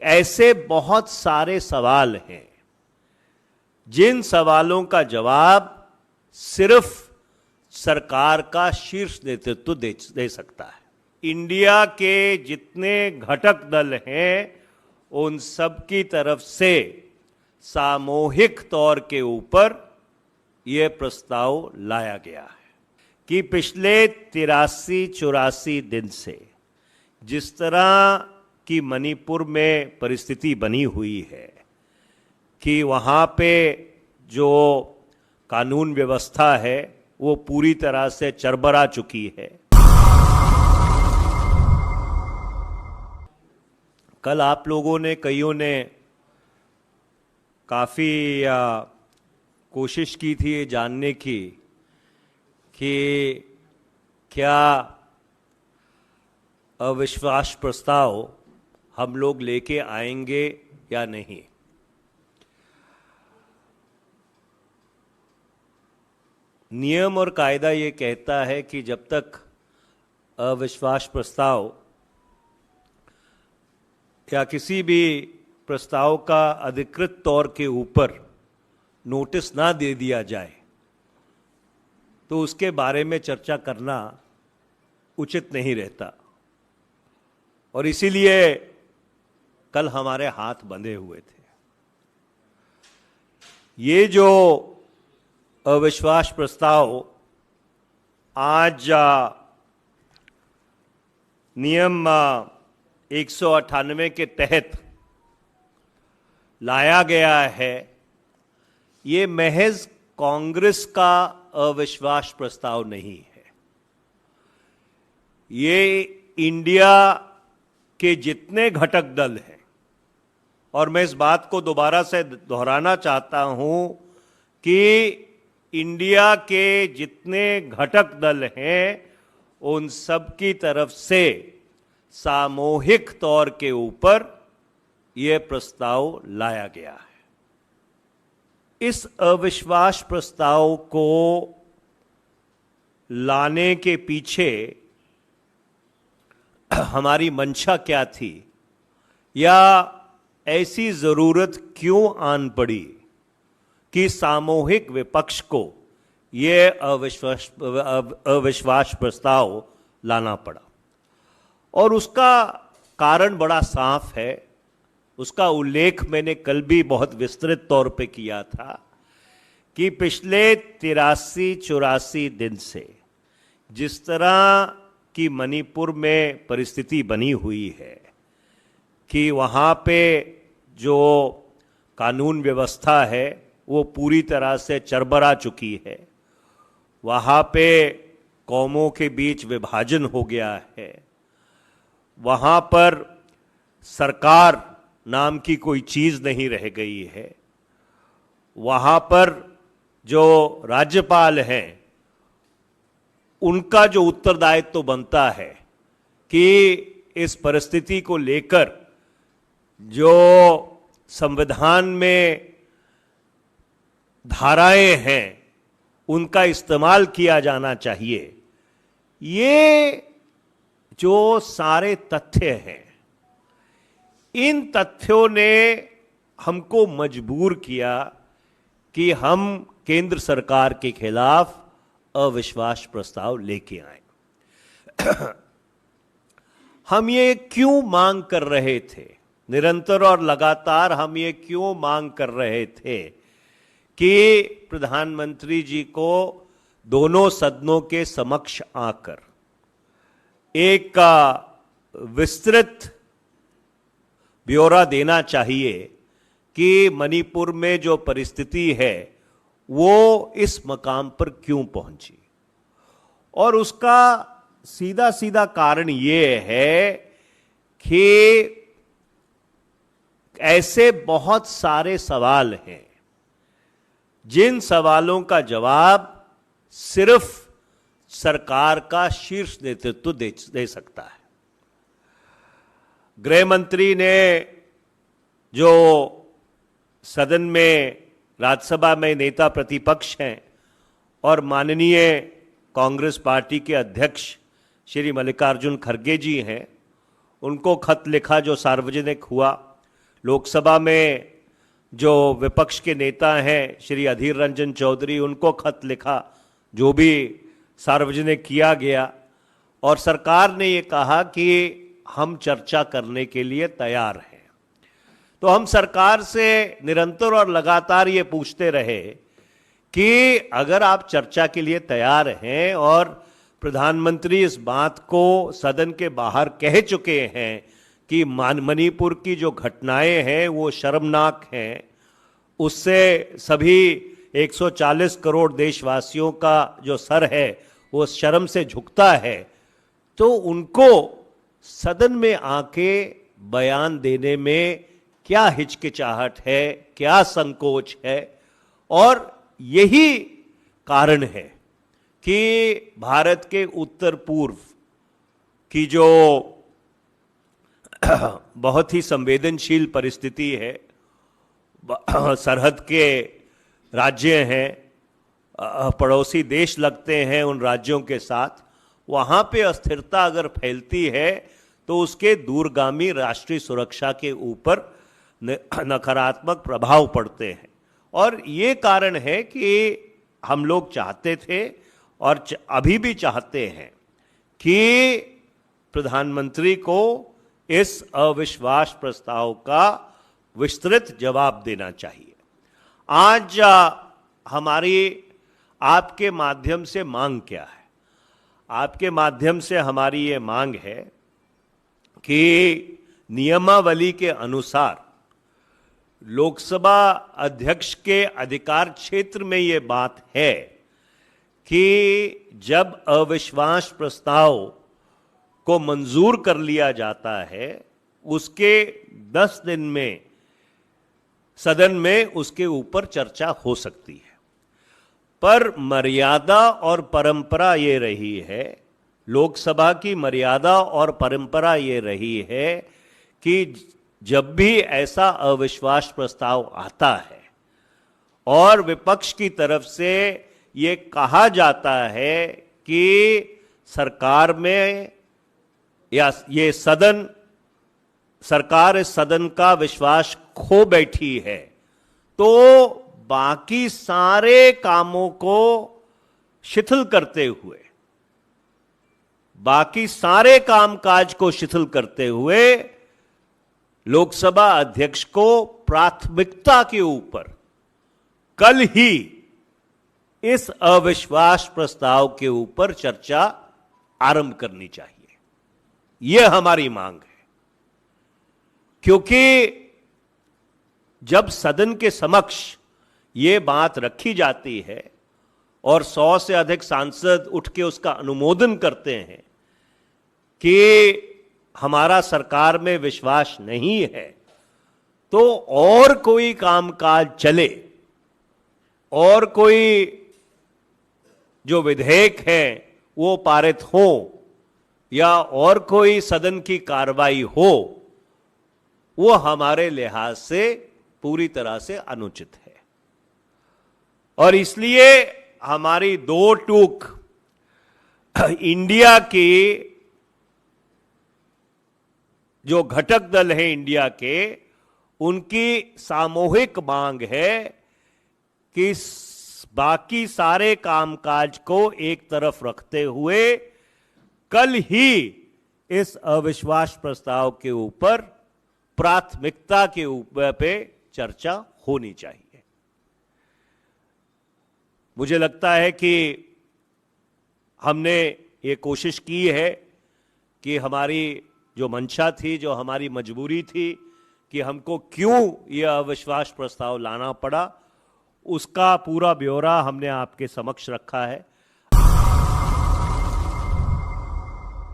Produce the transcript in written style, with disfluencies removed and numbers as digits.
ऐसे बहुत सारे सवाल हैं जिन सवालों का जवाब सिर्फ सरकार का शीर्ष नेतृत्व दे सकता है। इंडिया के जितने घटक दल हैं उन सब की तरफ से सामूहिक तौर के ऊपर यह प्रस्ताव लाया गया है कि पिछले 83-84 दिन से जिस तरह की मणिपुर में परिस्थिति बनी हुई है कि वहाँ पे जो कानून व्यवस्था है वो पूरी तरह से चरमरा चुकी है। कल आप लोगों ने कईयों ने काफ़ी कोशिश की थी ये जानने की कि क्या अविश्वास प्रस्ताव हम लोग लेके आएंगे या नहीं। नियम और कायदा ये कहता है कि जब तक अविश्वास प्रस्ताव या किसी भी प्रस्ताव का अधिकृत तौर के ऊपर नोटिस ना दे दिया जाए तो उसके बारे में चर्चा करना उचित नहीं रहता, और इसीलिए कल हमारे हाथ बंधे हुए थे। ये जो अविश्वास प्रस्ताव आज नियम 198 के तहत लाया गया है, ये महज कांग्रेस का अविश्वास प्रस्ताव नहीं है। ये इंडिया के जितने घटक दल हैं, और मैं इस बात को दोबारा से दोहराना चाहता हूं कि इंडिया के जितने घटक दल हैं उन सब की तरफ से सामूहिक तौर के ऊपर यह प्रस्ताव लाया गया है। इस अविश्वास प्रस्ताव को लाने के पीछे हमारी मंशा क्या थी, या ऐसी जरूरत क्यों आन पड़ी कि सामूहिक विपक्ष को यह अविश्वास प्रस्ताव लाना पड़ा। और उसका कारण बड़ा साफ है, उसका उल्लेख मैंने कल भी बहुत विस्तृत तौर पे किया था कि पिछले 83-84 दिन से जिस तरह की मणिपुर में परिस्थिति बनी हुई है कि वहाँ पे जो कानून व्यवस्था है वो पूरी तरह से चरमरा चुकी है, वहाँ पे कौमों के बीच विभाजन हो गया है, वहाँ पर सरकार नाम की कोई चीज़ नहीं रह गई है, वहाँ पर जो राज्यपाल हैं उनका जो उत्तरदायित्व तो बनता है कि इस परिस्थिति को लेकर जो संविधान में धाराएं हैं उनका इस्तेमाल किया जाना चाहिए। ये जो सारे तथ्य हैं, इन तथ्यों ने हमको मजबूर किया कि हम केंद्र सरकार के खिलाफ अविश्वास प्रस्ताव लेके आए। हम ये क्यों मांग कर रहे थे, निरंतर और लगातार हम ये क्यों मांग कर रहे थे कि प्रधानमंत्री जी को दोनों सदनों के समक्ष आकर एक विस्तृत ब्यौरा देना चाहिए कि मणिपुर में जो परिस्थिति है वो इस मकाम पर क्यों पहुंची। और उसका सीधा सीधा कारण ये है कि ऐसे बहुत सारे सवाल हैं जिन सवालों का जवाब सिर्फ सरकार का शीर्ष नेतृत्व दे सकता है। गृह मंत्री ने जो सदन में राज्यसभा में नेता प्रतिपक्ष हैं और माननीय कांग्रेस पार्टी के अध्यक्ष श्री मल्लिकार्जुन खड़गे जी हैं, उनको खत लिखा जो सार्वजनिक हुआ, लोकसभा में जो विपक्ष के नेता हैं श्री अधीर रंजन चौधरी, उनको खत लिखा, जो भी सार्वजनिक किया गया, और सरकार ने ये कहा कि हम चर्चा करने के लिए तैयार हैं। तो हम सरकार से निरंतर और लगातार ये पूछते रहे कि अगर आप चर्चा के लिए तैयार हैं और प्रधानमंत्री इस बात को सदन के बाहर कह चुके हैं कि मणिपुर की जो घटनाएं हैं वो शर्मनाक हैं, उससे सभी 140 करोड़ देशवासियों का जो सर है वो शर्म से झुकता है, तो उनको सदन में आके बयान देने में क्या हिचकिचाहट है, क्या संकोच है। और यही कारण है कि भारत के उत्तर पूर्व की जो बहुत ही संवेदनशील परिस्थिति है, सरहद के राज्य हैं, पड़ोसी देश लगते हैं उन राज्यों के साथ, वहाँ पे अस्थिरता अगर फैलती है तो उसके दूरगामी राष्ट्रीय सुरक्षा के ऊपर नकारात्मक प्रभाव पड़ते हैं। और ये कारण है कि हम लोग चाहते थे और अभी भी चाहते हैं कि प्रधानमंत्री को इस अविश्वास प्रस्ताव का विस्तृत जवाब देना चाहिए। आज हमारी आपके माध्यम से मांग क्या है? आपके माध्यम से हमारी ये मांग है कि नियमावली के अनुसार लोकसभा अध्यक्ष के अधिकार क्षेत्र में ये बात है कि जब अविश्वास प्रस्ताव को मंजूर कर लिया जाता है, उसके 10 दिन में सदन में उसके ऊपर चर्चा हो सकती है। पर मर्यादा और परंपरा ये रही है, लोकसभा की मर्यादा और परंपरा ये रही है कि जब भी ऐसा अविश्वास प्रस्ताव आता है और विपक्ष की तरफ से ये कहा जाता है कि सरकार में या ये सरकार इस सदन का विश्वास खो बैठी है, तो बाकी सारे कामों को शिथिल करते हुए, बाकी सारे कामकाज को शिथिल करते हुए लोकसभा अध्यक्ष को प्राथमिकता के ऊपर कल ही इस अविश्वास प्रस्ताव के ऊपर चर्चा आरंभ करनी चाहिए। यह हमारी मांग है, क्योंकि जब सदन के समक्ष ये बात रखी जाती है और 100 से अधिक सांसद उठ के उसका अनुमोदन करते हैं कि हमारा सरकार में विश्वास नहीं है, तो और कोई कामकाज चले और कोई जो विधेयक है वो पारित हो या और कोई सदन की कार्रवाई हो, वो हमारे लिहाज से पूरी तरह से अनुचित है। और इसलिए हमारी दो टूक इंडिया की जो घटक दल है इंडिया के, उनकी सामूहिक मांग है कि बाकी सारे कामकाज को एक तरफ रखते हुए कल ही इस अविश्वास प्रस्ताव के ऊपर प्राथमिकता के ऊपर पे चर्चा होनी चाहिए। मुझे लगता है कि हमने ये कोशिश की है कि हमारी जो मंशा थी, जो हमारी मजबूरी थी कि हमको क्यों यह अविश्वास प्रस्ताव लाना पड़ा, उसका पूरा ब्यौरा हमने आपके समक्ष रखा है।